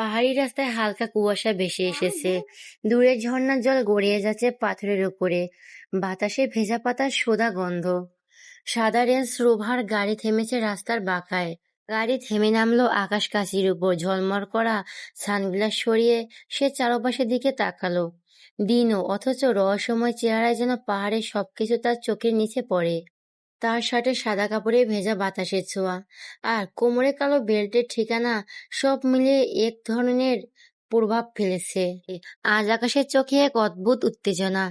পাহাড়ি রাস্তায় হালকা কুয়াশা ভেসে এসেছে। দূরে ঝর্ণার জল গড়িয়ে যাচ্ছে পাথরের উপরে। বাতাসে ভেজা পাতার সোদা গন্ধ। সাদা রেঞ্জ রোভার গাড়ি থেমেছে রাস্তার বাঁকায়। গাড়ি থেমে নামলো আকাশ কাঁচির উপর। ঝলমল করা সানগ্লাস সরিয়ে সে চারপাশের দিকে তাকালো। দিনও, অথচ রহস্যময় চেহারায় যেন পাহাড়ের সবকিছু তার চোখের নিচে পড়ে। তার শার্টে সাদা কাপড়ে ভেজা বাতাসের ছোঁয়া, আর কোমরে কালো বেল্টের ঠিকানা, সব মিলিয়ে এক ধরনের প্রভাব ফেলেছে। আজ আকাশের চোখে এক অদ্ভুত উত্তেজনা।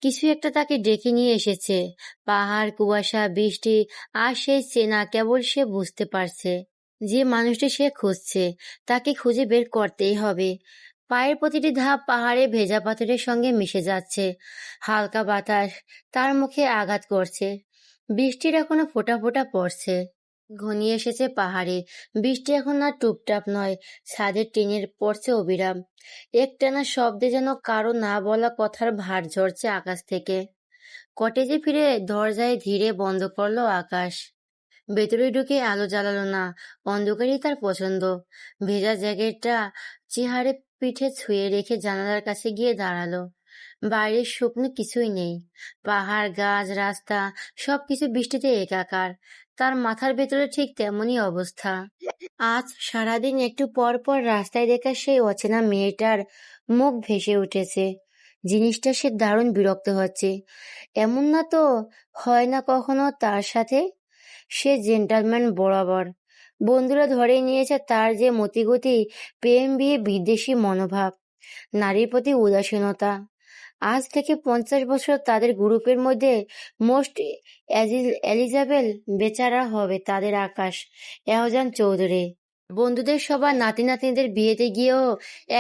কিছু একটা তাকে ডেকে নিয়ে এসেছে। পাহাড়, কুয়াশা, বৃষ্টি, আর সেই চেনা কেবল সে বুঝতে পারছে যে মানুষটি সে খুঁজছে তাকে খুঁজে বের করতেই হবে। পায়ের প্রতিটি ধাপ পাহাড়ে ভেজা পাথরের সঙ্গে মিশে যাচ্ছে। হালকা বাতাস তার মুখে আঘাত করছে। বৃষ্টির এখনো ফোঁটা ফোঁটা পড়ছে। ঘনিয়ে এসেছে পাহাড়ে। বৃষ্টি এখন আর টুপটাপ নয়, ছাদের টিনের পড়ছে অবিরাম। একটানা শব্দে যেন কারো না বলা কথার ভার ঝরছে আকাশ থেকে। কটেজে ফিরে দরজায় ধীরে বন্ধ করলো আকাশ। ভেতরে ঢুকে আলো জ্বালালো না। অন্ধকারই তার পছন্দ। ভেজা জ্যাকেটটা চেহারে পিঠে ছুঁয়ে রেখে জানালার কাছে গিয়ে দাঁড়ালো। বাইরের শুকনো কিছুই নেই। পাহাড়, গাছ, রাস্তা, সবকিছু বৃষ্টিতে একাকার। তার মাথার ভেতরে ঠিক তেমনই অবস্থা। আজ সারাদিন একটু পর পর রাস্তায় দেখা সেই অচেনা মেয়েটার মুখ ভেসে উঠেছে। জিনিসটা সে দারুণ বিরক্ত হচ্ছে। এমন না তো হয় না কখনো তার সাথে। সে জেন্টালম্যান বরাবর। বন্ধুরা ধরেই নিয়েছে তার যে মতিগতি, প্রেম, বিয়ে, বিদ্বেষী মনোভাব, নারীর প্রতি উদাসীনতা। আজ থেকে 50 বছর তাদের গ্রুপের মধ্যে মোস্ট এলিজাবেল বেচারা হবে তাদের আকাশ এহজান চৌধুরী। বন্ধুদের সবার নাতি নাতনিদের বিয়েতে গিয়েও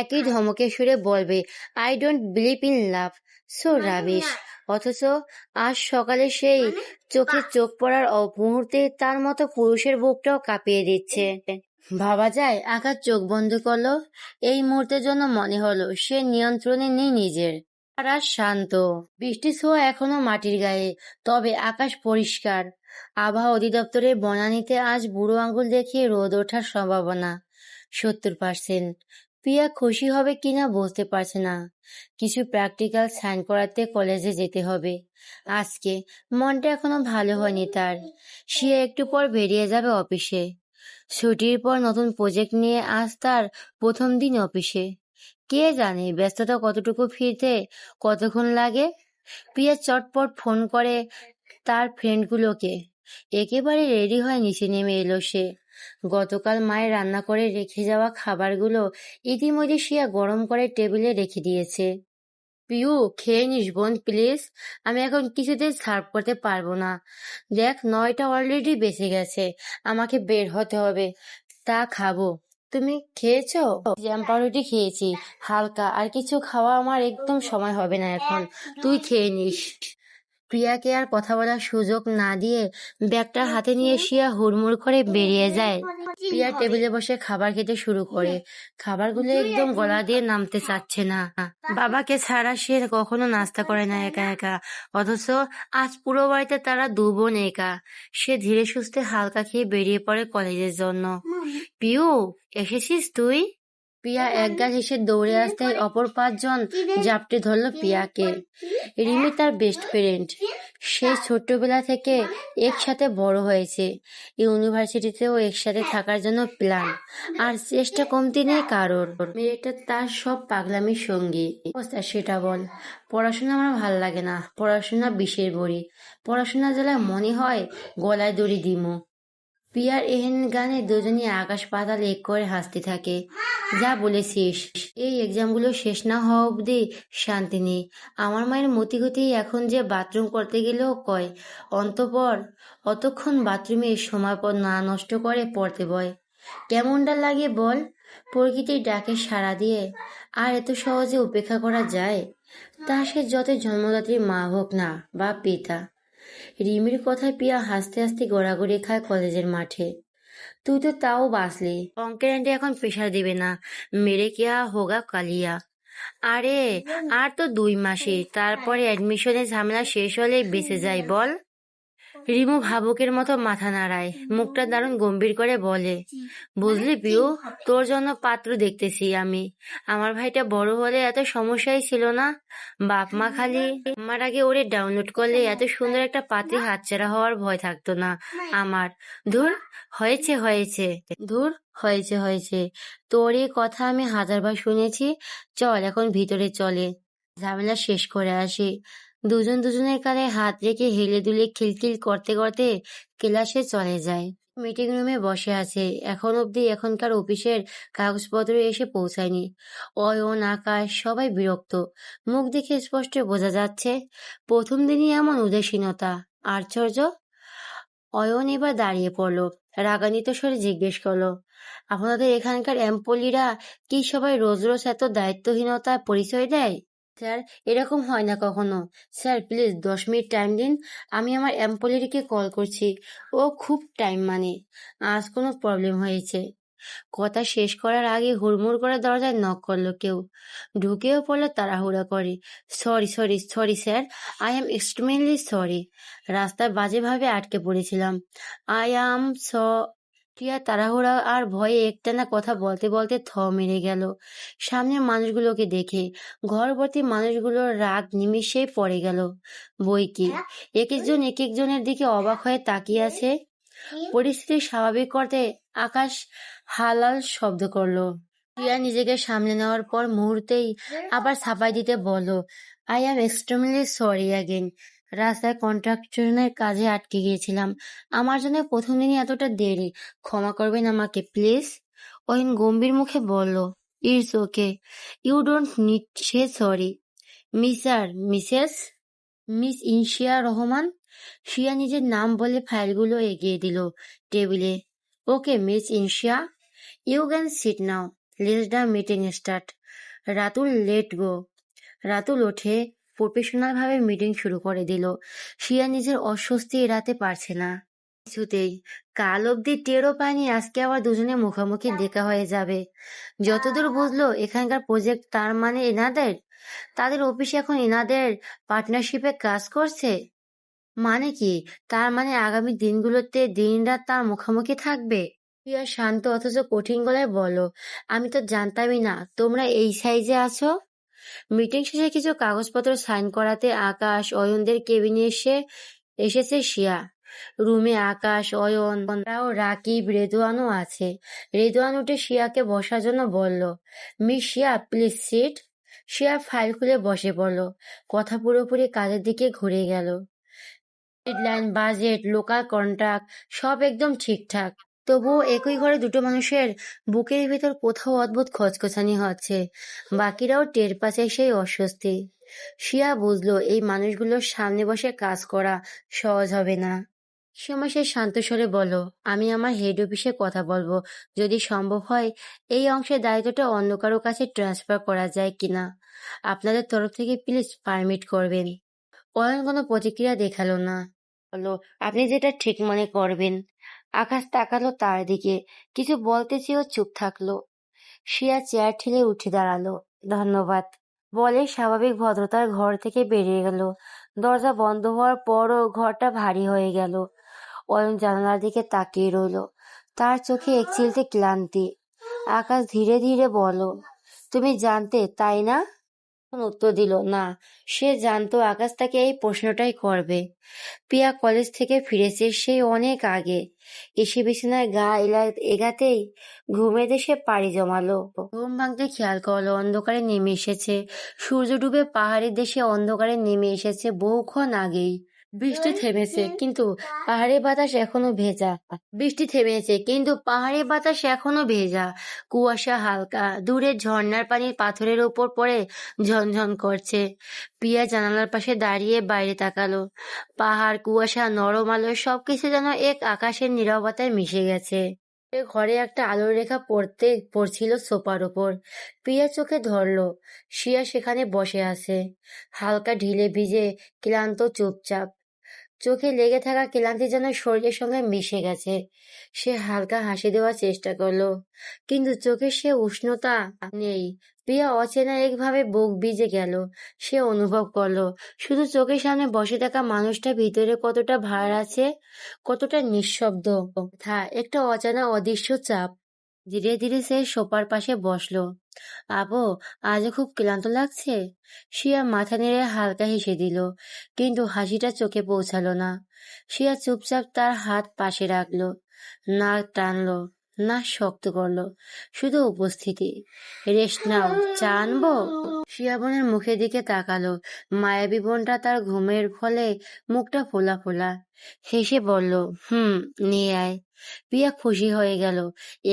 একই ধমকে সুরে বলবে, I don't believe in love, so rubbish. অথচ আজ সকালে সেই চোখে চোখ পড়ার মুহূর্তে তার মতো পুরুষের বুকটাও কাঁপিয়ে দিচ্ছে। ভাবা যায়? আকাশ চোখ বন্ধ করলো। এই মুহূর্তের জন্য মনে হলো সে নিয়ন্ত্রণে নেই নিজের। আর আজ শান্ত। বৃষ্টির ছোঁয়া এখনো মাটির গায়ে, তবে আকাশ পরিষ্কার। আবহাওয়া অধিদপ্তরের বনানীতে আজ বুড়ো আঙুল দেখিয়ে রোদ ওঠার সম্ভাবনা 70%। প্রিয়া খুশি হবে কিনা বুঝতে পারছে না। কিছু প্র্যাকটিক্যাল সাইন করাতে কলেজে যেতে হবে আজকে। মনটা এখনো ভালো হয়নি তার। সে একটু পর বেরিয়ে যাবে অফিসে। ছুটির পর নতুন প্রজেক্ট নিয়ে আজ তার প্রথম দিন অফিসে। কে জানে ব্যস্ততা কতটুকু ফিরতে কতক্ষণ লাগে। প্রিয়া চটপট ফোন করে তার ফ্রেন্ডগুলোকে। একেবারে রেডি হয়ে নিচে নেমে এলো সে। গতকাল মায়ের রান্না করে রেখে যাওয়া খাবারগুলো ইতিমধ্যে শিয়া গরম করে টেবিলে রেখে দিয়েছে। পিউ, খেয়ে নিস বোন প্লিজ। আমি এখন কিছুতেই সার্ভ করতে পারবো না। দেখ, 9টা অলরেডি বেঁচে গেছে। আমাকে বের হতে হবে। তা খাবো। তুমি খেয়েছো? জ্যাম পাউরুটি খেয়েছি হালকা, আর কিছু খাওয়া আমার একদম সময় হবে না এখন। তুই খেয়ে নিস। প্রিয়াকে আর কথা বলার সুযোগ না দিয়ে ব্যাগটা হাতে নিয়ে শিয়া হুড়মুড় করে বেরিয়ে যায়। প্রিয়া টেবিলে বসে খাবার খেতে শুরু করে। খাবারগুলো একদম গলা দিয়ে নামতে চাচ্ছে না। বাবাকে ছাড়া সে কখনো নাস্তা করে না একা একা, অথচ আজ পুরো বাড়িতে তারা দু বোন একা। সে ধীরে সুস্থে হালকা খেয়ে বেরিয়ে পড়ে কলেজের জন্য। পিউ, এসেছিস তুই? প্রিয়া একগাল হেসে দৌড়ে আসতেই অপর 5জন জাপটে ধরল প্রিয়াকে। রিমি তার বেস্ট ফ্রেন্ড। সে ছোট্টবেলা থেকে একসাথে বড় হয়েছে। ইউনিভার্সিটিতেও একসাথে থাকার জন্য প্ল্যান, আর চেষ্টা কমতি নেই কারোর। মেয়েটা তার সব পাগলামির সঙ্গী। অবস্থা সেটা বল। পড়াশোনা আমার ভাল লাগে না। পড়াশোনা বিষের বড়ি। পড়াশোনা জ্বালায় মনে হয় গলায় দড়ি দিমু। প্রিয়ার এহেন গানে দুজনই আকাশ পাতাল এক করে হাসতে থাকে। যা বলেছিস, এই এক্সামগুলো শেষ না হওয়া অবধি শান্তি নেই। আমার মায়ের মতিগতি এখন যে বাথরুম করতে গেলেও কয়, অন্তঃপর অতক্ষণ বাথরুমে সময় পর না নষ্ট করে পড়তে বয়। কেমনটা লাগে বল, প্রকৃতির ডাকে সাড়া দিয়ে আর এত সহজে উপেক্ষা করা যায়? তা সে যতই জন্মদাত্রী মা হোক না বা পিতা। রিমির কথায় প্রিয়া হাসতে হাসতে গড়াগড়ি খায় কলেজের মাঠে। তুই তো তাও বাঁচলি। অঙ্কের আন্টি এখন প্রেশার দিবে না। মেরে কিয়া হোগা কালিয়া। আরে, আর তো 2 মাসই, তারপরে অ্যাডমিশনের ঝামেলা শেষ হলেই বেঁচে যাই বল। রিমু ভাবুকের মতো মাথা নাড়ায়, মুখটা দারুণ গম্ভীর করে বলে, বুঝলি পিউ, তোর জন্য পাত্র দেখতেছি আমি। আমার ভাইটা বড় হলে এত সমস্যাই ছিল না। বাপ মা খালি আমার আগে ওরে ডাউনলোড করলে এত সুন্দর একটা পাত্রী হাতছাড়া হওয়ার ভয় থাকতো না আমার। ধুর, হয়েছে হয়েছে, ধুর, হয়েছে হয়েছে, তোর এই কথা আমি হাজারবার শুনেছি। চল এখন ভিতরে চলে, ঝামেলা শেষ করে আসি। দুজন দুজনের কাঁধে হাত রেখে হেলে দুলে খিলখিল করতে করতে ক্লাসে চলে যায়। মিটিং রুমে বসে আছে, এখন অবধি এখনকার অফিসের কাগজপত্র এসে পৌঁছায়নি। অয়ন, আকাশ সবাই বিরক্ত, মুখ দেখে স্পষ্ট বোঝা যাচ্ছে প্রথম দিনই এমন উদাসীনতা। আশ্চর্য। অয়ন এবার দাঁড়িয়ে পড়লো, রাগান্বিত স্বরে জিজ্ঞেস করলো, আপনাদের এখানকার এমপ্লয়িরা কি সবাই রোজ রোজ এত দায়িত্বহীনতা পরিচয় দেয়? স্যার, এরকম হয় না কখনো। স্যার প্লিজ 10 মিনিট টাইম দিন, আমি আমার এমপ্লয়িকে কল করছি। ও খুব টাইম মানে, আজ কোনো প্রবলেম হয়েছে। কথা শেষ করার আগে হুড়মুড় করে দরজায় নক করলো কেউ। ঢুকেও পড়লো তাড়াহুড়া করে, sorry sorry sorry sir, I am extremely sorry. রাস্তায় বাজেভাবে আটকে পড়েছিলাম। আই অ্যাম স প্রিয়া তাড়াহুড়া আর ভয়ে একটানা কথা বলতে বলতে মেরে গেল সামনের মানুষগুলোকে দেখে। ঘর ভর্তি মানুষগুলোর রাগ নিমিষেই পড়ে গেল। বই কি, এক একজন এক একজনের দিকে অবাক হয়ে তাকিয়ে আছে। পরিস্থিতি স্বাভাবিক করতে আকাশ হালাল শব্দ করলো। প্রিয়া নিজেকে সামলে নেওয়ার পর মুহূর্তেই আবার ছাপাই দিতে বলল, I am extremely sorry again. রাস্তায় কন্ট্রাকশনের কাজে আটকে গিয়েছিলাম, আমার জন্য প্রথম দিনই এতটা দেরি, ক্ষমা করবেন আমাকে প্লিজ। অয়ন গম্ভীর মুখে বলল, it's okay, you don't need say sorry. Mr, Mrs, Miss Inshiya Rahman. Shiya নিজের নাম বলে ফাইলগুলো এগিয়ে দিল টেবিলে। Okay Miss Inshiya, you can sit now, let's the meeting start. Ratul let go. Ratul ওঠে, প্রফেশনাল ভাবে মিটিং শুরু করে দিল। শিয়া নিজের অস্বস্তি এড়াতে পারছে না কিছুতেই। কাল অব্দি টেরও পায়নি আজকে আবার দুজনে মুখোমুখি দেখা হয়ে যাবে। যতদূর বুঝলো এখানকার প্রজেক্ট তার মানে এনাদের, তাদের অফিস এখন এনাদের পার্টনারশিপে কাজ করছে। মানে কি, তার মানে আগামী দিনগুলোতে দিনরাত তার মুখোমুখি থাকবে। প্রিয়া শান্ত অথচ কঠিন গলায় বলো, আমি তো জানতামই না তোমরা এই সাইজে আছো। মিটিং শেষে কিছু কাগজপত্র সাইন করাতে আকাশ অয়নদের কেবিনে এসেছে শিয়া। রুমে আকাশ, অয়ন, ও রাকিব, রেদওয়ানও আছে। রেদওয়ান উঠে শিয়াকে বসার জন্য বলল, miss Shia please sit. Shia file খুলে বসে পড়ল। কথা পুরোপুরি কাজের দিকে ঘুরে গেল। ডেডলাইন, বাজেট, লোকাল কন্ট্রাক্ট সব একদম ঠিকঠাক। তবুও একই ঘরে দুটো মানুষের বুকের ভিতর কোথাও অদ্ভুত খচখচানি হচ্ছে। বাকিরাও টের পাচ্ছে সেই অস্বস্তি। শিয়া বুঝলো এই মানুষগুলোর সামনে বসে কাজ করা সহজ হবে না। সময় সে শান্ত স্বরে বলল, আমি আমার হেড অফিসে কথা বলবো, যদি সম্ভব হয় এই অংশের দায়িত্বটা অন্য কারো কাছে ট্রান্সফার করা যায় কিনা। আপনাদের তরফ থেকে প্লিজ পারমিট করবেন। অয়ন কোনো প্রতিক্রিয়া দেখালো না, বলল, আপনি যেটা ঠিক মনে করবেন। আকাশ তাকালো তার দিকে, কিছু বলতে চেয়েও চুপ থাকলো। শিয়া চেয়ার ঠেলে উঠে দাঁড়ালো, ধন্যবাদ বলে স্বাভাবিক ভদ্রতার ঘর থেকে বেরিয়ে গেল। দরজা বন্ধ হওয়ার পরও ঘরটা ভারী হয়ে গেল। অয়ন জানালার দিকে তাকিয়ে রইল, তার চোখে এক চিলতে ক্লান্তি। আকাশ ধীরে ধীরে বলল, তুমি জানতে তাই না? উত্তর দিল না। সে জানতো আকাশ তাকে এই প্রশ্নটাই করবে। প্রিয়া কলেজ থেকে ফিরেছে সেই অনেক আগে। এসে বিছানায় গা এগাতেই ঘুমের দেশে পাড়ি জমালো। ঘুম ভাঙতে খেয়াল করলো অন্ধকারে নেমে এসেছে। সূর্য ডুবে পাহাড়ের দেশে অন্ধকারে নেমে এসেছে বহুক্ষণ আগেই। বৃষ্টি থেমেছে কিন্তু পাহাড়ের বাতাস এখনো ভেজা। বৃষ্টি থেমেছে কিন্তু পাহাড়ের বাতাস এখনো ভেজা। কুয়াশা হালকা, দূরে ঝর্ণার পানি পাথরের ওপর পড়ে ঝনঝন করছে। প্রিয়া জানালার পাশে দাঁড়িয়ে বাইরে তাকালো। পাহাড়, কুয়াশা, নরম আলো সবকিছু যেন এক আকাশের নীরবতায় মিশে গেছে। ঘরে একটা আলোর রেখা পড়ছিল সোফার ওপর। প্রিয়া চোখে ধরলো, শিয়া সেখানে বসে আছে, হালকা ঢিলে ভিজে, ক্লান্ত, চুপচাপ। চোখে লেগে থাকা ক্লান্তি যেন শরীরের সঙ্গে মিশে গেছে। সে হালকা হাসি দেওয়ার চেষ্টা করলো, কিন্তু চোখে সে উষ্ণতা নেই। প্রিয়া অচেনা একভাবে বুক ভিজে গেল। সে অনুভব করলো শুধু চোখের সামনে বসে থাকা মানুষটা ভিতরে কতটা ভার আছে, কতটা নিঃশব্দ। একটা অজানা অদৃশ্য চাপ। ধীরে ধীরে সে সোফার পাশে বসলো। আপু, আজও খুব ক্লান্ত লাগছে? শিয়া মাথা নেড়ে হালকা হেসে দিল, কিন্তু হাসিটা চোখে পৌঁছালো না। শিয়া চুপচাপ তার হাত পাশে রাখলো, না টানলো না শক্ত করলো, শুধু উপস্থিতি। রেস্ট নাও, চা আনবো? শিয়া বোনের মুখের দিকে তাকালো। মায়াবী বোনটা তার ঘুমের ফলে মুখটা ফোলা ফোলা। হেসে বলল, নিয়ে আয়। প্রিয়া খুশি হয়ে গেল।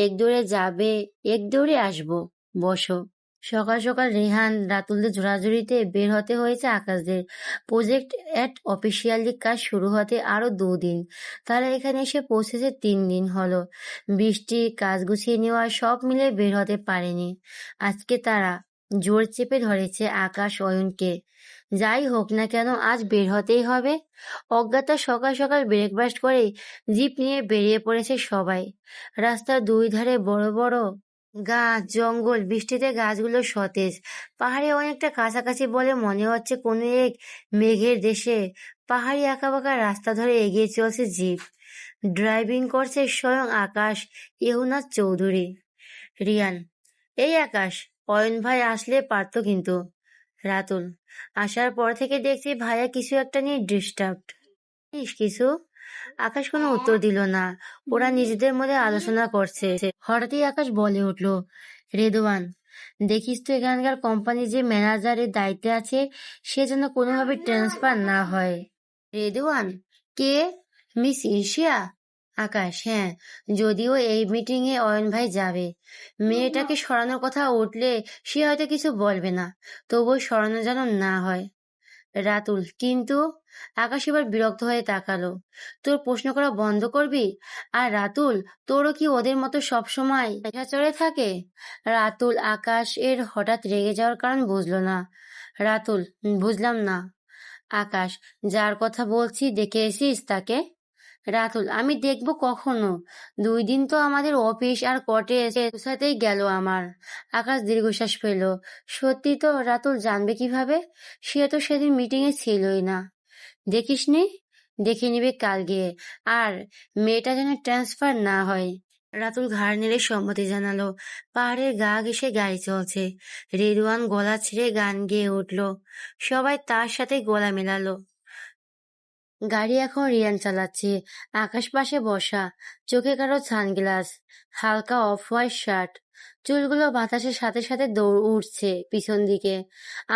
এক দৌড়ে যাবে, এক দৌড়ে আসবো। বসো। সকাল সকাল রেহান রাতুলদের জোড়াজুড়িতে বের হতে হয়েছে আকাশদের। প্রজেক্ট এট অফিসিয়ালি কাজ শুরু হতে আরো 2 দিন। তারা এখানে এসে পৌঁছেছে 3 দিন হলো। বৃষ্টি, কাজ গুছিয়ে নেওয়া সব মিলে বের হতে পারেনি। আজকে তারা জোর চেপে ধরেছে আকাশ অয়নকে। যাই হোক না কেন আজ বের হতেই হবে। অজ্ঞাতা সকাল সকাল ব্রেকফাস্ট করে জিপ নিয়ে বেরিয়ে পড়েছে সবাই। রাস্তার 2 ধারে বড় বড় গাছ, জঙ্গল, বৃষ্টিতে গাছগুলো সতেজ। পাহাড়ে অনেকটা কাছাকাছি বলে মনে হচ্ছে কোনো এক মেঘের দেশে। পাহাড়ি আঁকাবাঁকা রাস্তা ধরে এগিয়ে চলছে জিপ। ড্রাইভিং করছে স্বয়ং আকাশ ইহুনাথ চৌধুরী। রিয়ান, এই আকাশ, অয়ন ভাই আসলে পারতো কিন্তু। রাতুল, আসার পর থেকে দেখছি ভাইয়া কিছু একটা নিয়ে ডিস্টার্বড। কিছু? আকাশ কোনো উত্তর দিল না। ওরা নিজেদের মধ্যে আলোচনা করছে। হঠাৎই আকাশ বলে উঠল, রেদওয়ান, দেখিস তো এখানকার কোম্পানি যে ম্যানেজারের দায়িত্বে আছে সে যেন কোনোভাবে ট্রান্সফার না হয়। রেদওয়ান? কে? মিস ঈর্ষিয়া? আকাশ, হ্যাঁ, যদিও এই মিটিং এ অয়ন ভাই যাবে। মেয়েটাকে সরানোর কথা উঠলে সে হয়তো কিছু বলবে না, তবুও সরানো যেন না হয়। রাতুল, কিন্তু? আকাশ এবার বিরক্ত হয়ে তাকালো। তোর প্রশ্ন করা বন্ধ করবি? আর রাতুল, তোরও কি ওদের মতো সবসময় চড়ে থাকে? রাতুল আকাশ এর হঠাৎ রেগে যাওয়ার কারণ বুঝলো না। রাতুল, বুঝলাম না। আকাশ, যার কথা বলছি দেখে এসিস তাকে? রাতুল, আমি দেখবো কখনো? 2 দিন তো আমাদের অফিস আর কোর্টে এসে সাথেই গেল আমার। আকাশ দীর্ঘশ্বাস ফেলল। সত্যি তো? রাতুল জানবে কিভাবে? সে তো সেদিন মিটিং এ ছিলই না। দেখিসনি? দেখে নিবে কাল গিয়ে। আর মেয়েটা যেন ট্রান্সফার না হয়। রাতুল ঘাড় নেড়ে সম্মতি জানালো। পাহাড়ের গা ঘেঁষে গাড়ি চলছে। রেদওয়ান গলা ছেড়ে গান গেয়ে উঠল। সবাই তার সাথে গলা মেলালো। গাড়ি এখন রিয়ান চালাচ্ছে। আকাশ পাশে বসা, চোখে কারো সানগ্লাস, হালকা অফ হোয়াইট শার্ট। চুলগুলো বাতাসের সাথে সাথে দৌড় উঠছে পিছন দিকে।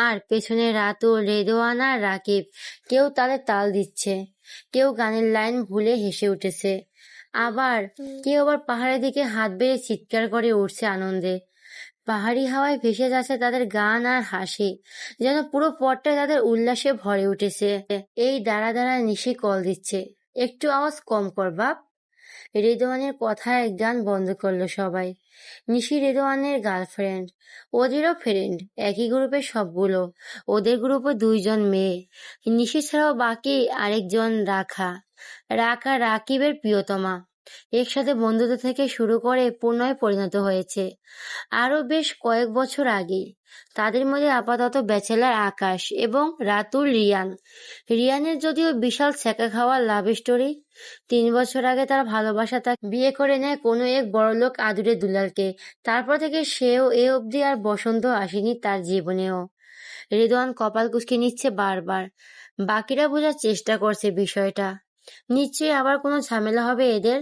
আর পেছনে রাতুল, রেদওয়ান আর রাকিব। কেউ তালে তাল দিচ্ছে, কেউ গানের লাইন ভুলে হেসে উঠেছে, আবার কেউ আবার পাহাড়ের দিকে হাত বেড়ে চিৎকার করে উঠছে আনন্দে। পাহাড়ি হাওয়ায় ভেসে যাচ্ছে তাদের গান আর হাসি, যেন পুরো পথটা তাদের উল্লাসে ভরে উঠেছে। এই দাঁড়া দাঁড়া নিশি কল দিচ্ছে, একটু আওয়াজ কম কর বাপ। রেদওয়ানের কথায় গান বন্ধ করলো সবাই। নিশি রেদওয়ানের গার্লফ্রেন্ড, ওদেরও ফ্রেন্ড, একই গ্রুপের সবগুলো। ওদের গ্রুপে 2জন মেয়ে, নিশি ছাড়াও বাকি আরেকজন রাখা। রাখা রাকিবের প্রিয়তমা। একসাথে বন্ধুত্ব থেকে শুরু করে পূর্ণয় পরিণত হয়েছে আরো বেশ কয়েক বছর আগেই। তাদের মধ্যে আপাতত ব্যাচেলার আকাশ এবং রাতুল রিয়ান। রিয়ানের যদিও বিশাল ছ্যাঁকা খাওয়া লাভ স্টোরি। 3 বছর আগে তার ভালোবাসা তাকে বিয়ে করে নেয় কোনো এক বড়লোক আদুরে দুলালকে। তারপর থেকে সেও এ অবধি আর বসন্ত আসেনি তার জীবনেও। রেদওয়ান কপাল কুঁচকে নিচ্ছে বারবার। বাকিরা বোঝার চেষ্টা করছে বিষয়টা। নিশ্চয়ই আবার কোনো ঝামেলা হবে এদের।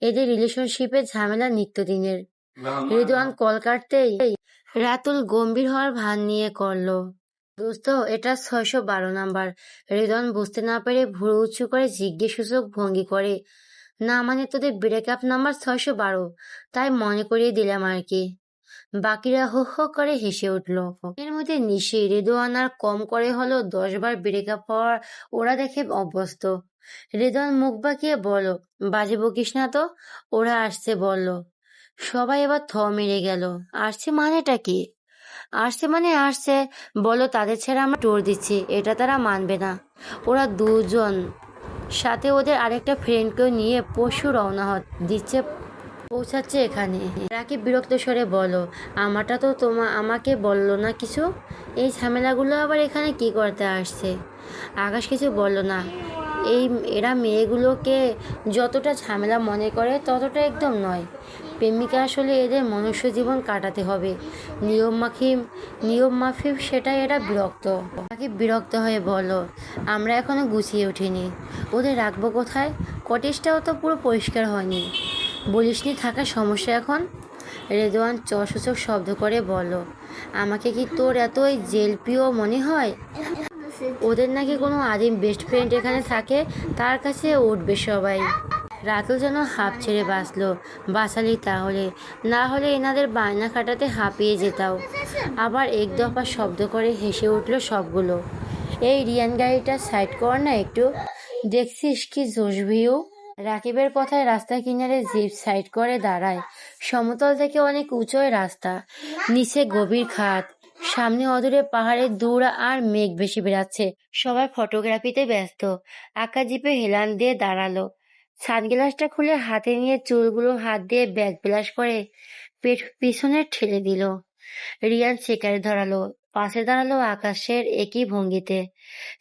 এদের রিলেশনশিপের ঝামেলা নিত্যদিনের। রেদওয়ান কল কাটতেই রাতুল গম্ভীর হওয়ার ভান নিয়ে করলো, দোস্ত, এটা 612 নাম্বার। রেদওয়ান বুঝতে না পেরে ভুরু উঁচু করে জিজ্ঞেসসূচক ভঙ্গি করে, না মানে তোদের ব্রেকআপ নাম্বার 612, তাই মনে করিয়ে দিলাম আর কি। বাকিরা হো হো করে হেসে উঠল। এর মধ্যে নিশি রেদওয়ান আর কম করে হলো 10বার ব্রেকআপ হওয়ার ওরা দেখে অভ্যস্ত। রেদওয়ান মুখ বাঁকিয়ে বলল, বাজে বকিস না তো, ওরা আসছে বলল। সবাই এবার থ মেরে গেল। আসছে মানেটা কি? আসছে মানে আসছে, বলো তাদের ছেড়ে আমরা টোর দিচ্ছি, এটা তারা মানবে না। ওরা 2জন সাথে ওদের আরেকটা ফ্রেন্ডকেও নিয়ে পরশু রওনা দিচ্ছে, পৌঁছাচ্ছে এখানে। রাকিব বিরক্ত স্বরে বলো, আমারটা তো আমাকে বললো না কিছু, এই ঝামেলাগুলো আবার এখানে কি করতে আসছে? আকাশ কিছু বলল না। এরা মেয়েগুলোকে যতটা ঝামেলা মনে করে ততটা একদম নয়। প্রেমিকা আসলে এদের মনুষ্য জীবন কাটাতে হবে নিয়ম মাফিক, সেটাই এরা বিরক্ত। তাকে বিরক্ত হয়ে বলো, আমরা এখনো গুছিয়ে উঠিনি, ওদের রাখবো কোথায়? কটেজটাও তো পুরো পরিষ্কার হয়নি। বলিসনি থাকার সমস্যা এখন? রেদওয়ান চসূচক শব্দ করে বলো, আমাকে কি তোর এতই জেলপ্রিয় মনে হয়? ওদের নাকি কোনো আদিম বেস্ট ফ্রেন্ড এখানে থাকে, তার কাছে উঠবে সবাই। রাতুল যেন হাঁপ ছেড়ে বাঁচালি তাহলে, না হলে এনাদের বায়না খাটাতে হাঁপিয়ে যেতাও। আবার এক দফা শব্দ করে হেসে উঠল সবগুলো। এই রিয়ান, গাড়িটা সাইড কর না একটু, দেখছিস কি জোশ ভিউ। রাকিবের কথায় রাস্তার কিনারে জিপ সাইড করে দাঁড়ায়। সমতল থেকে অনেক উঁচুয় রাস্তা, নিচে গভীর খাদ, সামনে অদূরে পাহাড়ের দূর আর মেঘ ভেসে বেড়াচ্ছে। সবাই ফটোগ্রাফিতে ব্যস্ত। আকাশ জিপে হেলান দিয়ে দাঁড়ালো, সানগ্লাসটা খুলে হাতে নিয়ে চুলগুলো হাত দিয়ে ব্যাগ বিলাস করে পিছনে ঠেলে দিল। রিয়ান সিগারেট ধরালো, পাশে দাঁড়ালো আকাশের একই ভঙ্গিতে।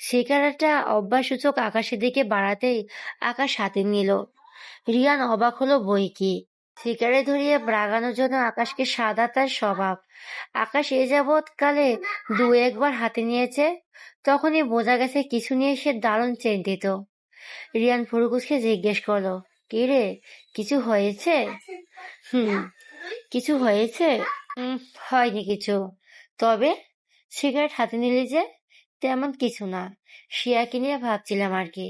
সিগারেটটা অভ্যাসসূচক আকাশের দিকে বাড়াতেই আকাশ হাতে নিল। রিয়ান অবাক হলো বই কি, সিগারেট ধরিয়ে ব্রাগানোর জন্য আকাশকে সাদা তার স্বভাব। আকাশ এ যাবৎ কালে দু একবার হাতে নিয়েছে, তখনই বোঝা গেছে কিছু নিয়ে সে দারুণ চিন্তিত। রিয়ান ফুরুকুসকে জিজ্ঞেস করলো, কি রে, কিছু হয়েছে? হুম, কিছু হয়েছে? হয়নি কিছু। তবে সিগারেট হাতে নিলি যে? তেমন কিছু না, শিয়াকে নিয়ে ভাবছিলাম আর কি।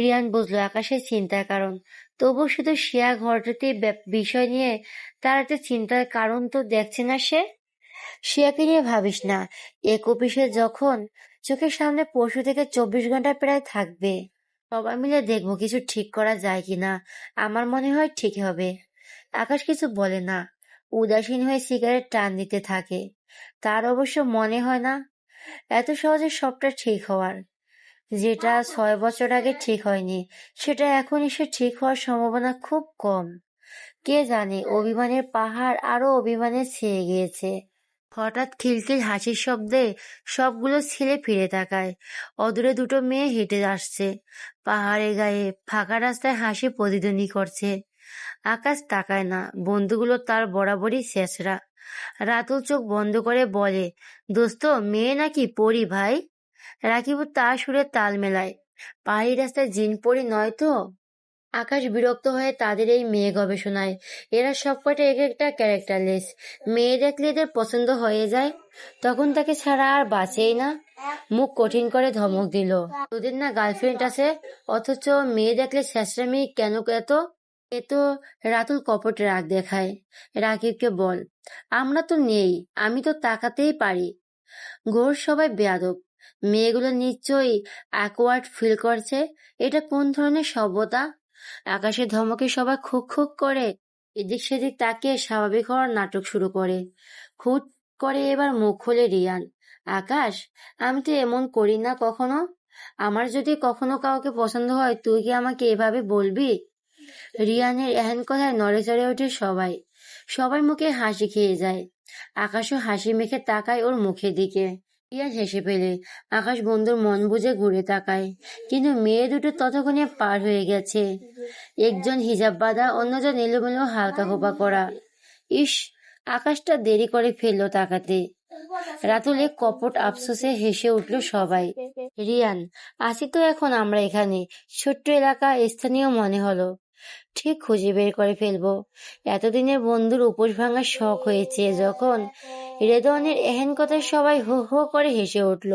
রিয়ান বুঝলো আকাশের চিন্তার কারণ, তবু শুধু শিয়া ঘরটি বিষয় নিয়ে তার একটা চিন্তার কারণ তো দেখছে না সে। শিয়াকে নিয়ে ভাবিস না, এক অফিসে যখন চোখের সামনে পরশু থেকে 24 ঘন্টা প্রায় থাকবে, সবাই মিলে দেখবো কিছু ঠিক করা যায় কিনা। আমার মনে হয় ঠিক হবে। আকাশ কিছু বলে না, উদাসীন হয়ে সিগারেট টান দিতে থাকে। তার অবশ্য মনে হয় না এত সহজে সবটা ঠিক হওয়ার। যেটা 6 বছর আগে ঠিক হয়নি, সেটা এখন এসে ঠিক হওয়ার সম্ভাবনা খুব কম। কে জানে, অভিমানের পাহাড় আরো অভিমানে ছেয়ে গিয়েছে। হঠাৎ খিলখিল হাসির শব্দে সবগুলো ছেলে ফিরে তাকায়। অদূরে দুটো মেয়ে হেঁটে আসছে, পাহাড়ের গায়ে ফাঁকা রাস্তায় হাসি প্রতিধ্বনি করছে। আকাশ তাকায় না, বন্ধুগুলো তার বরাবরই শেষরা। রাতুল চোখ বন্ধ করে বলে, দোস্ত, মেয়ে নাকি পরি ভাই? রাকিব তার সুরে তাল মেলায়, পাহাড়ি রাস্তায় জিন পরি নয় তো? আকাশ বিরক্ত হয়ে তাদের এই মেয়ে গবেষণায়। এরা সবকটা এক একটা ক্যারেক্টারলেস। মেয়ে দেখলে এদের পছন্দ হয়ে যায়, তখন তাকে ছাড়া আর বাঁচেই না। মুখ কঠিন করে ধমক দিল, তোদের না গার্লফ্রেন্ড আছে, অথচ মেয়ে দেখলে ছেঁচড়ামি কেন এত? এত রাতুল কপট রাগ দেখায়। রাকিবকে বল, আমরা তো নেই, আমি তো তাকাতেই পারি। ঘোর সবাই বেয়াদব। মেয়েগুলো নিশ্চয়ই অ্যাকওয়ার্ড ফিল করছে। এটা কোন ধরনের সভ্যতা? আকাশের ধমকে সবাই খুক খুক করে এদিক সেদিক তাকিয়ে স্বাভাবিক হওয়ার নাটক শুরু করে। হুট করে এবার মুখ খোলে রিয়ান, আকাশ, আমি তো এমন করি না কখনো। আমার যদি কখনো কাউকে পছন্দ হয়, তুই কি আমাকে এভাবে বলবি? রিয়ানের এহেন কথায় নড়ে চড়ে ওঠে সবাই। সবার মুখে হাসি খেয়ে যায়। আকাশও হাসি মেখে তাকায় ওর মুখের দিকে। রিয়ান হেসে ফেলে। আকাশ বন্ধুর মন বুঝে ঘুরে তাকায়, কিন্তু মেয়ে দুটো ততক্ষণে পার হয়ে গেছে। একজন হিজাব বাঁধা, অন্যজন এলোমেলো হালকা খোপা করা। ইস, আকাশটা দেরি করে ফেললো তাকাতে। রাতুলে কপট আফসোসে হেসে উঠল সবাই। রিয়ান, আছি তো এখন আমরা এখানে, ছোট্ট এলাকা, স্থানীয় মনে হলো। ঠিক খুঁজে বের করে ফেলবো। এতদিনের বন্ধুর উপোস ভাঙার শখ হয়েছে যখন। রেদওয়ানের এহেন কথায় সবাই হো হো করে হেসে উঠল।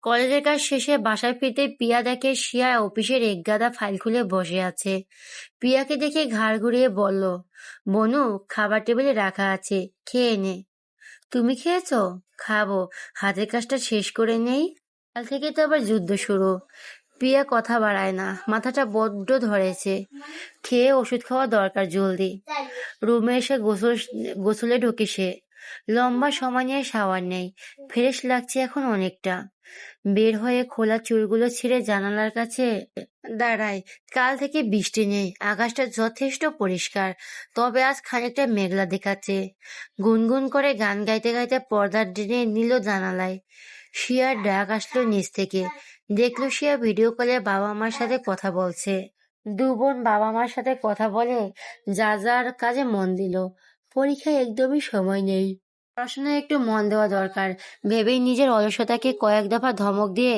কলেজের কাজ শেষে বাসায় ফিরতে পিয়া দেখে শিয়া অফিসের একগাদা ফাইল খুলে বসে আছে। পিয়াকে দেখে ঘাড় ঘুরিয়ে বলল, বনু, খাবার টেবিলে রাখা আছে, খেয়ে নে। তুমি খেয়েছো? খাবো, হাতের কাজটা শেষ করে নেই। কাল থেকে তো আবার যুদ্ধ শুরু। প্রিয়া কথা বাড়ায় না, মাথাটা বড্ড ধরেছে। খেয়ে ওষুধ খাওয়া দরকার জলদি। রুমে এসে গোসলে ঢোকে সে। লম্বা সময় নিয়ে শাওয়ার নেই, ফ্রেশ লাগছে এখন অনেকটা। বের হয়ে খোলা চুলগুলো ছেড়ে জানালার কাছে দাঁড়ায়। কাল থেকে বৃষ্টি নেই, আকাশটা যথেষ্ট পরিষ্কার, তবে আজ খানিকটা মেঘলা দেখাচ্ছে। গুনগুন করে গান গাইতে গাইতে পর্দা টেনে নিল জানালায়। শিয়ার ডাক আসলো নিচ থেকে। দেখলো শিয়া ভিডিও কলে বাবা মার সাথে কথা বলছে। দু বোন বাবা মার সাথে কথা বলে যা যার কাজে মন দিল। পরীক্ষায় একদমই সময় নেই, পড়াশোনায় একটু মন দেওয়া দরকার ভেবেই নিজের অলসতাকে কয়েক দফা ধমক দিয়ে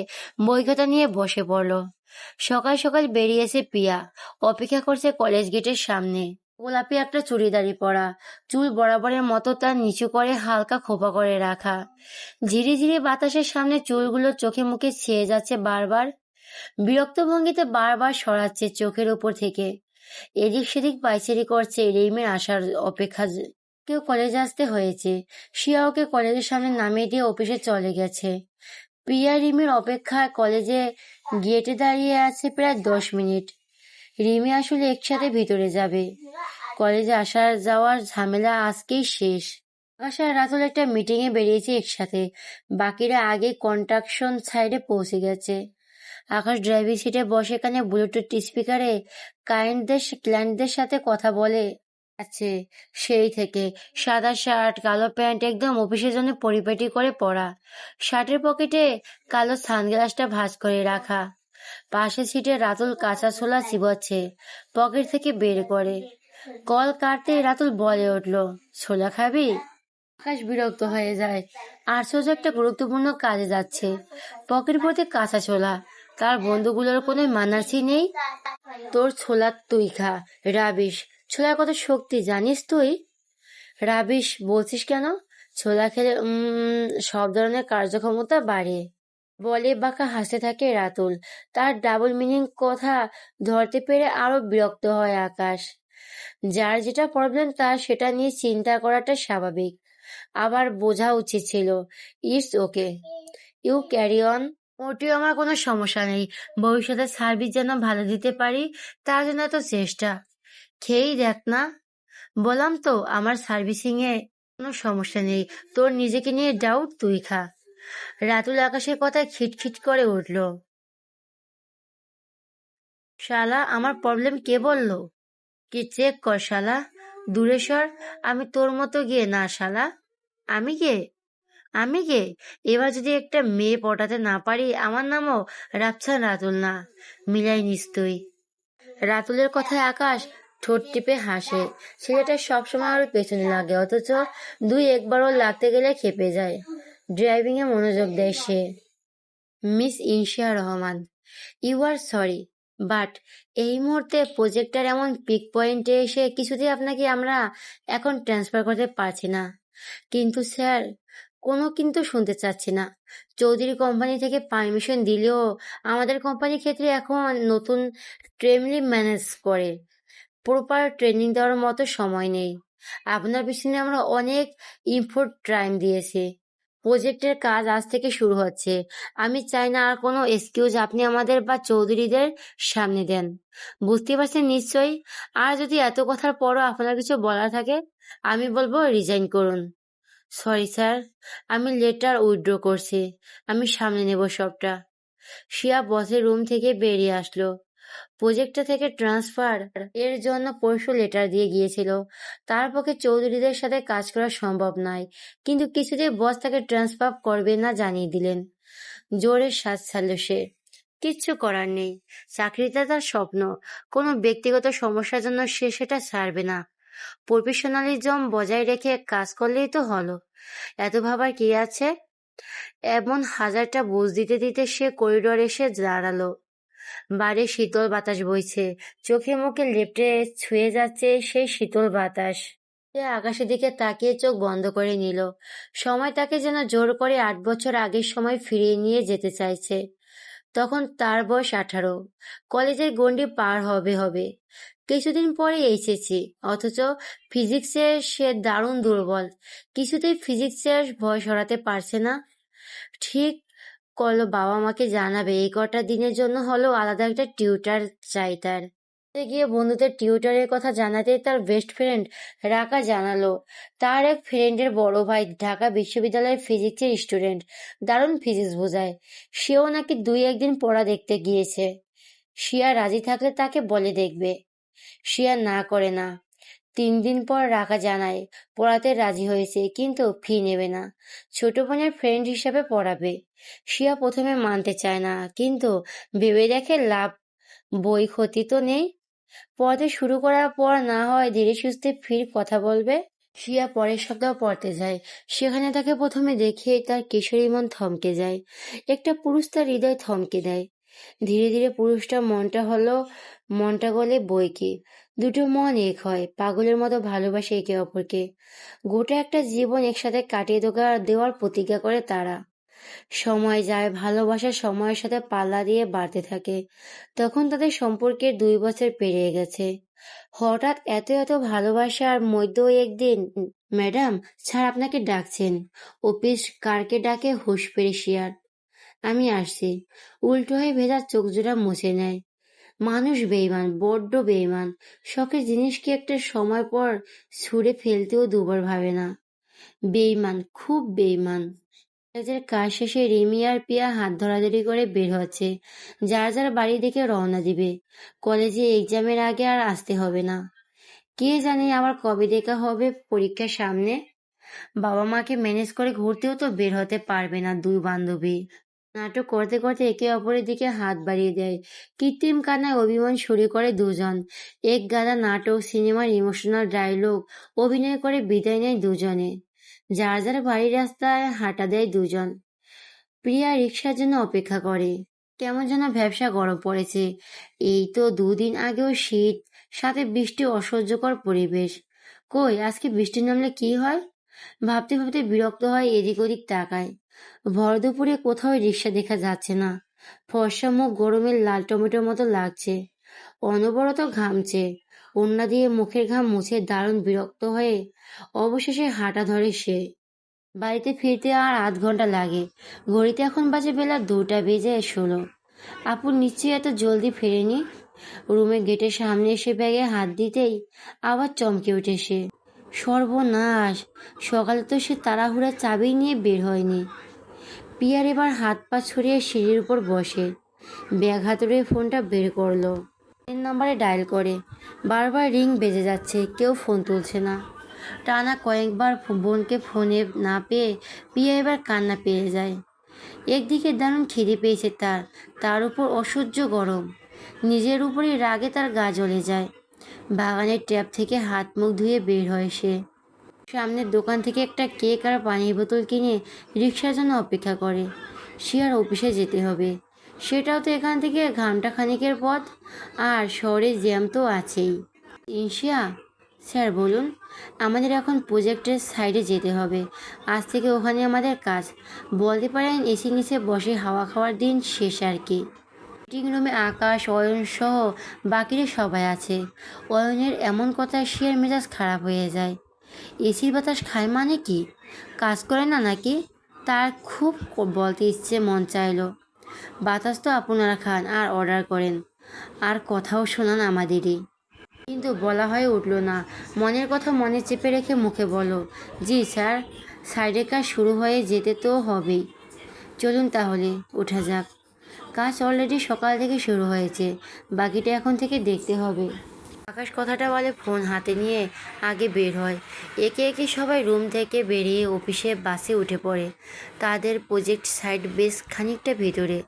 বই খাতা নিয়ে বসে পড়ল। সকাল সকাল বেরিয়েছে পিয়া, অপেক্ষা করছে কলেজ গেটের সামনে। গোলাপি একটা চুড়িদারি পরা, চুল বরাবরের মতো তার নিচু করে হালকা খোপা করে রাখা। ঝিরি ঝিরি বাতাসের সামনে চুলগুলো চোখে মুখে ছেয়ে যাচ্ছে বারবার। বিরক্ত ভঙ্গিতে বারবার সরাচ্ছে চোখের উপর থেকে। এদিক সেদিক পায়চারি করছে রিমের আসার অপেক্ষা। কেউ কলেজে আসতে হয়েছে। শিয়া ওকে কলেজের সামনে নামিয়ে দিয়ে অফিসে চলে গেছে। প্রিয়া রিমির অপেক্ষায় কলেজে গেটে দাঁড়িয়ে আছে প্রায় 10 মিনিট। রিমি আসলে একসাথে ভিতরে যাবে। কলেজে আসা যাওয়ার ঝামেলা আজকেই শেষ। আকাশ আর রাতুল একটা মিটিং এ বেরিয়েছে একসাথে, বাকিরা আগে কন্ট্রাকশন সাইডে পৌঁছে গেছে। আকাশ ড্রাইভিং সিটে বসে কানে ব্লুটুথ স্পিকারে ক্লায়েন্টদের সাথে কথা বলে আছে। সেই থেকে সাদা শার্ট, কালো প্যান্ট, একদম অফিসের জন্য পরিপাটি করে পরা। শার্টের পকেটে কালো সানগ্লাসটা ভাঁজ করে রাখা। পাশের সিটে রাতুল কাঁচা ছোলা চিবাচ্ছে, পকেট থেকে বের করে। কল কাটতেই রাতুল বলে উঠল, ছোলা খাবি? আকাশ বিরক্ত হয়ে যায়। আশ্চর্য, একটা গুরুত্বপূর্ণ কাজে যাচ্ছে, পকেট ভর্তি কাঁচা ছোলা। তার বন্ধুগুলোর কোনো মানার্সই নেই। তোর ছোলা তুই খা, রাবিশ। ছোলার কত শক্তি জানিস তুই? রাবিশ বলছিস কেন? ছোলা খেলে সব ধরনের কার্যক্ষমতা বাড়ে বলে বাঁকা হাসতে থাকে রাতুল। তার ডাবল মিনিং কথা ধরতে পেরে আরো বিরক্ত হয় আকাশ। যার যেটা প্রবলেম তার সেটা নিয়ে চিন্তা করাটা স্বাভাবিক, আবার বোঝা উচিত ছিল। It's okay, you carry on. মোটেও আমার কোনো সমস্যা নেই, ভবিষ্যতে সার্ভিস যেন ভালো দিতে পারি তার জন্য তো চেষ্টা। খেয়েই দেখ না, বললাম তো আমার সার্ভিসিং এ কোনো সমস্যা নেই। তোর নিজেকে নিয়ে ডাউট, তুই খা। রাতুল আকাশের কথায় খিটখিট করে উঠল, শালা আমার প্রবলেম কে বললো? কি চেক কর শালা, দূরে সর। আমি তোর মতো গিয়ে না শালা। আমি গে আমি গে এবার যদি একটা মেয়ে পটাতে না পারি, আমার নামও রাফসান রাতুল না। মিলাই নিস তুই। রাতুলের কথায় আকাশ ঠোঁট টিপে হাসে। ছেলেটা সবসময় ওর পেছনে লাগে, অথচ একবার ওর লাগতে গেলে খেপে যায়। ড্রাইভিং এ মনোযোগ দেয় সে। Miss Inshiya Rahman, you are sorry, but এই মুহূর্তে প্রজেক্টটার এমন পিক পয়েন্টে এসে কিছুতেই আপনাকে আমরা এখন ট্রান্সফার করতে পারছি না। কিন্তু স্যার, কোনো কিন্তু শুনতে চাচ্ছি না। চৌধুরী কোম্পানি থেকে পারমিশন দিলেও আমাদের কোম্পানির ক্ষেত্রে এখন নতুন ট্রেনলি ম্যানেজ করে প্রপার ট্রেনিং দেওয়ার মতো সময় নেই। আপনার পিছনে আমরা অনেক ইনপুট টাইম দিয়েছি। প্রজেক্টের কাজ আজ থেকে শুরু হচ্ছে। আমি চাই না আর কোনো এক্সকিউজ আপনি আমাদের বা চৌধুরীদের সামনে দেন। বুঝতে পারছেন নিশ্চয়ই? আর যদি এত কথার পরও আপনার কিছু বলার থাকে, আমি বলবো রিজাইন করুন। সরি স্যার, আমি লেটার উইথড্র করছি। আমি সামনে নেব সবটা। শিয়া বসের রুম থেকে বেরিয়ে আসলো। প্রজেক্টটা থেকে ট্রান্সফার এর জন্য পরশু লেটার দিয়ে গিয়েছিল। তার পক্ষে চৌধুরীদের সাথে কাজ করা সম্ভব নয়, কিন্তু কিছুতেই বস তাকে ট্রান্সফার করবে না জানিয়ে দিলেন। জোরে শ্বাস ছাড়ল সে। কিচ্ছু করার নেই, চাকরিটা তার স্বপ্ন। কোনো ব্যক্তিগত সমস্যার জন্য সে সেটা ছাড়বে না। প্রফেশনালিজম বজায় রেখে কাজ করলেই তো হলো, এত ভাবার কি আছে? এমন হাজারটা বুঝ দিতে দিতে সে করিডোরে এসে দাঁড়ালো। বাড়ির শীতল বাতাস বইছে, চোখে মুখে লেপ্টে ছুঁয়ে যাচ্ছে সেই শীতল বাতাস। সে আকাশের দিকে তাকিয়ে চোখ বন্ধ করে নিল। সময় তাকে যেন জোর করে 8 বছর আগের সময় ফিরিয়ে নিয়ে যেতে চাইছে। তখন তার বয়স 18, কলেজের গণ্ডি পার হবে। কিছুদিন পরে এইচএসসি, অথচ ফিজিক্সে সে দারুণ দুর্বল। কিছুতেই ফিজিক্সের ভয় সরাতে পারছে না। ঠিক করলো বাবা মাকে জানাবে, এই কটা দিনের জন্য হলেও আলাদা একটা টিউটার চাই তার। গিয়ে বন্ধুদের টিউটরের কথা জানাতেই তার বেস্ট ফ্রেন্ড রাকা জানালো তার এক ফ্রেন্ডের বড় ভাই ঢাকা বিশ্ববিদ্যালয়ের ফিজিক্সের স্টুডেন্ট, দারুণ ফিজিক্স বোঝায়। সেও নাকি 2-1 দিন পড়া দেখতে গিয়েছে। শিয়া রাজি থাকলে তাকে বলে দেখবে। শিয়া না করে না। 3 দিন পর রাকা জানায় পড়াতে রাজি হয়েছে, কিন্তু ফি নেবে না, ছোট বোনের ফ্রেন্ড হিসাবে পড়াবে। শিয়া প্রথমে মানতে চায় না, কিন্তু ভেবে দেখে লাভ, বই ক্ষতি তো নেই। পড়তে শুরু করার পর না হয় ধীরে সুস্থে ফির কথা বলবে। শিয়া পরের সপ্তাহ পড়তে যায়। সেখানে তাকে প্রথমে দেখে তার কিশোরী মন থমকে যায়। একটা পুরুষ তার হৃদয় থমকে দেয়। ধীরে ধীরে পুরুষটা মনটা গলে বইকে। দুটো মন এক হয়, পাগলের মতো ভালোবাসে একে অপরকে। গোটা একটা জীবন একসাথে কাটিয়ে দেওয়ার প্রতিজ্ঞা করে তারা। সময় যায়, ভালোবাসা সময়ের সাথে পাল্লা দিয়ে বাড়তে থাকে। তখন তাদের সম্পর্কের 2 বছর পেরিয়ে গেছে। হঠাৎ এত এত ভালোবাসার মধ্যেও একদিন, ম্যাডাম, স্যার আপনাকে ডাকছেন। অফিস কারকে ডাকে হুঁশ ফিরে শিয়ার। আমি আসছি। উল্টো হয়ে ভেজা চোখ জোড়া মুছে নেয়। মানুষ বেইমান, বড্ড বেইমান। শখের জিনিসকে একটা সময় পর ছুঁড়ে ফেলতেও দুবার ভাবে না। বেইমান, খুব বেইমান। কলেজের কাজ শেষে রিমি আর পিয়া হাত ধরাধরি করে বের হচ্ছে। যার যার বাড়ি দিকে রওনা দিবে। কলেজে এক্সামের আগে আর আসতে হবে না। কে জানে আবার কবে দেখা হবে পরীক্ষার সামনে। বাবা মাকে ম্যানেজ করে ঘুরতেও তো বের হতে পারবে না দুই বান্ধবী। নাটক করতে করতে একে অপরের দিকে হাত বাড়িয়ে দেয়। কৃত্রিম কান্নায় অভিমান শুরু করে দুজন। এক গাদা নাটক, সিনেমার ইমোশনাল ডায়লগ অভিনয় করে বিদায় নেয় দুজনে। যার যার বাড়ির রাস্তায় হাঁটা দেয় দুজন। প্রিয়া রিক্সার জন্য অপেক্ষা করে। কেমন যেন ভ্যাপসা গরম পড়েছে। এই তো 2 দিন আগেও শীত, সাথে বৃষ্টি, অসহ্যকর পরিবেশ। কই আজকে বৃষ্টি নামলে কি হয়? ভাবতে ভাবতে বিরক্ত হয়, এদিক ওদিক তাকায়। ভর দুপুরে কোথাও রিক্সা দেখা যাচ্ছে না। ফর্সা মুখ গরমে লাল টমেটোর মতো লাগছে। অনবরত ঘামছে। ওড়না দিয়ে মুখের ঘাম মুছে দারুণ বিরক্ত হয়ে অবশেষে হাঁটা ধরে সে। বাড়িতে ফিরতে আর আধ ঘন্টা লাগে। ঘড়িতে এখন বাজে বেলা 2টা বেজে 16। আপু নিশ্চয়ই এত জলদি ফেরেনি। রুমে গেটের সামনে এসে ব্যাগে হাত দিতেই আবার চমকে ওঠে সে। সর্বনাশ, সকালে তো সে তাড়াহুড়া চাবি নিয়ে বের হয়নি। পিয়ার এবার হাত পা ছড়িয়ে সিঁড়ির উপর বসে। ব্যাগ হাতুড়ে ফোনটা বের করলো। নাম্বারে ডায়াল করে। বারবার রিং বেজে যাচ্ছে, কেউ ফোন তুলছে না। টানা কয়েকবার বোনকে ফোনে না পেয়ে পিয়া এবার কান্না পেয়ে যায়। একদিকে দারুণ খিদে পেয়েছে তার উপর অসহ্য গরম। নিজের উপরই রাগে তার গা জ্বলে যায়। বাগানের ট্যাপ থেকে হাত মুখ ধুয়ে বের হয় সে। সামনের দোকান থেকে একটা কেক আর পানির বোতল কিনে রিক্সার জন্য অপেক্ষা করে। সে আর অফিসে যেতে হবে, সেটাও তো এখান থেকে ঘন্টা খানিকের পথ। আর শহরে জ্যাম তো আছেই। ইনশিয়া, স্যার বলুন। আমাদের এখন প্রজেক্টের সাইডে যেতে হবে। আজ থেকে ওখানে আমাদের কাজ। বলতে পারেন এসির নিচে বসে হাওয়া খাওয়ার দিন শেষ আর কি। মিটিং রুমে আকাশ, অয়ন সহ বাকিরা সবাই আছে। অয়নের এমন কথায় শিয়ার মেজাজ খারাপ হয়ে যায়। এসির বাতাস খায় মানে কি? কাজ করে না নাকি? তার খুব বলতে ইচ্ছে মন চাইলো, বাতাস তো আপনারা খান আর অর্ডার করেন, আর কথাও শোনান আমাদেরই। কিন্তু বলা হয়ে উঠল না। মনের কথা মনে চেপে রেখে মুখে বলো, জি স্যার, সাইডে কাজ শুরু হয়ে যেতে তো হবেই। চলুন তাহলে ওঠা যাক। কাজ অলরেডি সকাল থেকে শুরু হয়েছে, বাকিটা এখন থেকে দেখতে হবে। আকাশ কথাটা বলে ফোন হাতে নিয়ে আগে বের হয়। একে একে সবাই রুম থেকে বেরিয়ে অফিসে বাসে উঠে পড়ে। তাদের প্রজেক্ট সাইট বেশ খানিকটা ভেতরে।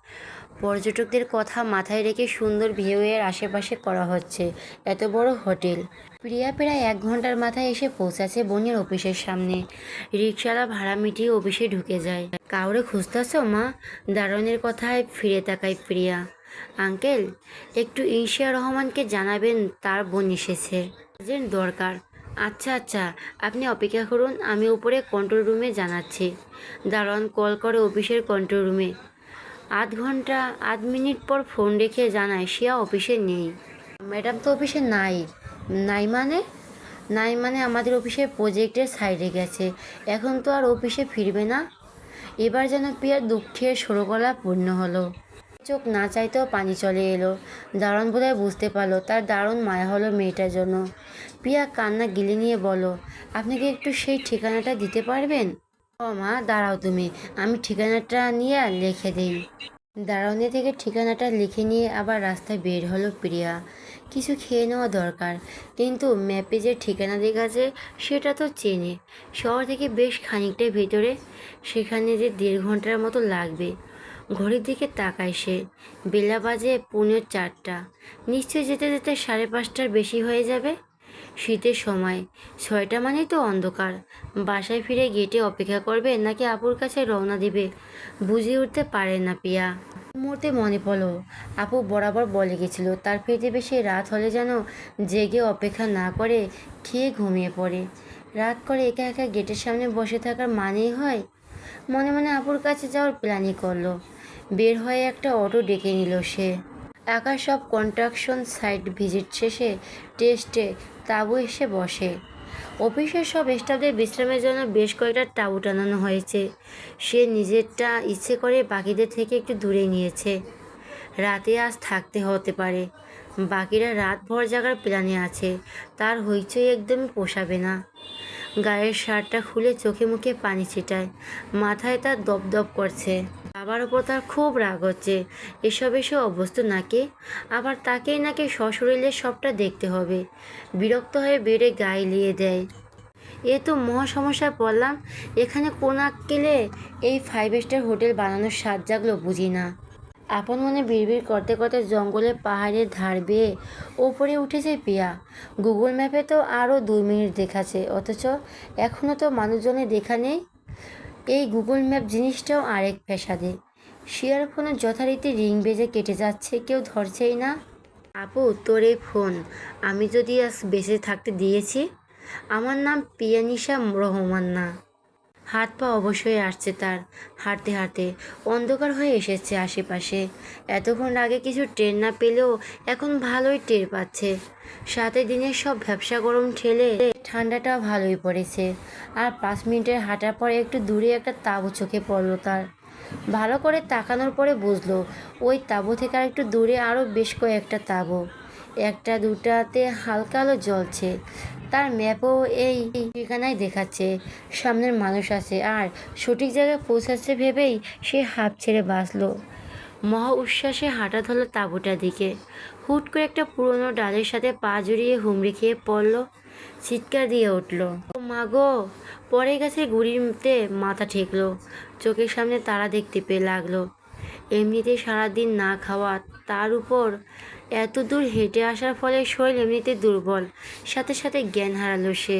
পর্যটকদের কথা মাথায় রেখে সুন্দর ভিউয়ের আশেপাশে করা হচ্ছে এত বড় হোটেল। প্রিয়া প্রায় 1 ঘন্টার মাথায় এসে পৌঁছাচ্ছে বোনের অফিসের সামনে। রিক্সাওয়ালা ভাড়া মিটিয়ে অফিসে ঢুকে যায়। কাউরে খুঁজতেছ মা? দারোয়ানের কথায় ফিরে তাকায় প্রিয়া। আঙ্কেল, একটু ইনশিয়া রহমানকে জানাবেন তার বোন এসেছে, আর্জেন্ট দরকার। আচ্ছা আচ্ছা, আপনি অপেক্ষা করুন, আমি উপরে কন্ট্রোল রুমে জানাচ্ছি। দারোয়ান কল করে অফিসের কন্ট্রোল রুমে। আধ মিনিট পর ফোন রেখে জানায় শিয়া অফিসে নেই। ম্যাডাম তো অফিসে নাই? নাই মানে আমাদের অফিসের প্রজেক্টের সাইডে গেছে, এখন তো আর অফিসে ফিরবে না। এবার যেন পিয়ার দুঃখের সরগলা পূর্ণ হলো। চোখ না চাইতেও পানি চলে এলো। দারুণ বোধহয় বুঝতে পারলো তার দারুণ মায়া হলো মেয়েটার জন্য। প্রিয়া কান্না গিলে নিয়ে বলল, আপনি কি একটু সেই ঠিকানাটা দিতে পারবেন? ও মা, দাঁড়াও তুমি, আমি ঠিকানাটা নিয়ে লিখে দিই। দারোয়ানি থেকে ঠিকানাটা লিখে নিয়ে আবার রাস্তায় বের হলো প্রিয়া। কিছু খেয়ে নেওয়া দরকার, কিন্তু ম্যাপে যে ঠিকানা দেখাচ্ছে সেটা তো চেনে। শহর থেকে বেশ খানিকটাই ভেতরে, সেখানে যে 1.5 ঘন্টার মতো লাগবে। ঘড়ির দিকে তাকায় সে, বেলা বাজে 4:45। নিশ্চয়ই যেতে যেতে 5:30টার বেশি হয়ে যাবে। শীতের সময় 6টা মানেই তো অন্ধকার। বাসায় ফিরে গেটে অপেক্ষা করবে নাকি আপুর কাছে রওনা দিবে বুঝে উঠতে পারে না পিয়া। মুহূর্তে মনে পড়ল, আপু বরাবর বলে গেছিল তার পেটে বেশি রাত হলে যেন জেগে অপেক্ষা না করে খেয়ে ঘুমিয়ে পড়ে। রাত করে একা একা গেটের সামনে বসে থাকার মানেই হয়। মনে মনে আপুর কাছে যাওয়ার প্ল্যানই করলো। বের হয়ে একটা অটো ডেকে নিল সে। আকাশ সব কনস্ট্রাকশন সাইট ভিজিট শেষে টেস্টে তাঁবু এসে বসে। অফিসের সব স্টাফদের বিশ্রামের জন্য বেশ কয়েকটা তাঁবু টানানো হয়েছে। সে নিজেরটা ইচ্ছে করে বাকিদের থেকে একটু দূরে নিয়েছে। রাতে আজ থাকতে হতে পারে, বাকিরা রাতভর জাগার প্ল্যানে আছে। তার হইচই একদমই পোষাবে না। গায়ের শার্টটা খুলে চোখে মুখে পানি ছিটায়, মাথায় তার দপদপ করছে। বাবার ওপর তার খুব রাগ হচ্ছে। এসব অভ্যস্ত নাকি, আবার তাকেই নাকি সশরীরে সবটা দেখতে হবে। বিরক্ত হয়ে বেড়ে গায়ে লিয়ে দেয়। এ তো মহা সমস্যায় পড়লাম। এখানে কোন আক্কেলে এই 5 স্টার হোটেল বানানোর স্বাদ জাগলো বুঝি না। আপন মনে বিড়বিড় করতে করতে জঙ্গলের পাহাড়ের ধার বেয়ে ওপরে উঠেছে পিয়া। গুগল ম্যাপে তো আরও 2 মিনিট দেখাচ্ছে, অথচ এখনও তো মানুষজনের দেখা নেই। এই গুগল ম্যাপ জিনিসটাও আরেক পেশাদে। শিয়ার ফোনে যথারীতি রিং বেজে কেটে যাচ্ছে, কেউ ধরছেই না। আপু, তোর এই ফোন আমি যদি আজ বেঁচে থাকতে দিয়েছি, আমার নাম পিয়ানিশা রহমান না। হাত পা অবশ্যই আসছে তার। হাঁটতে হাঁটতে অন্ধকার হয়ে এসেছে আশেপাশে। এতক্ষণ আগে কিছু টের না পেলেও এখন ভালোই টের পাচ্ছে। সাথে দিনের সব ব্যবসা গরম ঠেলে ঠান্ডাটাও ভালোই পড়েছে। আর 5 মিনিটের হাঁটার পরে একটু দূরে একটা তাঁবু চোখে পড়লো তার। ভালো করে তাকানোর পরে বুঝলো ওই তাঁবু থেকে আর একটু দূরে আরও বেশ কয়েকটা তাঁবু। একটা দুটাতে হালকা আলো জ্বলছে। তার ম্যাপও এই ঠিকানায় দেখাচ্ছে সামনের মানুষ আছে আর সঠিক জায়গায় পৌঁছাচ্ছে ভেবেই সে হাঁপ ছেড়ে বাঁচলো। মহা উচ্ছ্বাসে হাঁটা ধরল তাঁবুটার দিকে। হুট করে একটা পুরনো ডালের সাথে পা জড়িয়ে হুমড়ি খেয়ে পড়ল। চিৎকার দিয়ে উঠল, ও মা গো! পরে গাছের গুঁড়িতে মাথা ঠেকলো। চোখের সামনে তারা দেখতে পেয়ে লাগলো। এমনিতেই সারাদিন না খাওয়া, তার উপর এত দূর হেঁটে আসার ফলে শরীর এমনিতে দুর্বল। সাথে সাথে জ্ঞান হারালো সে।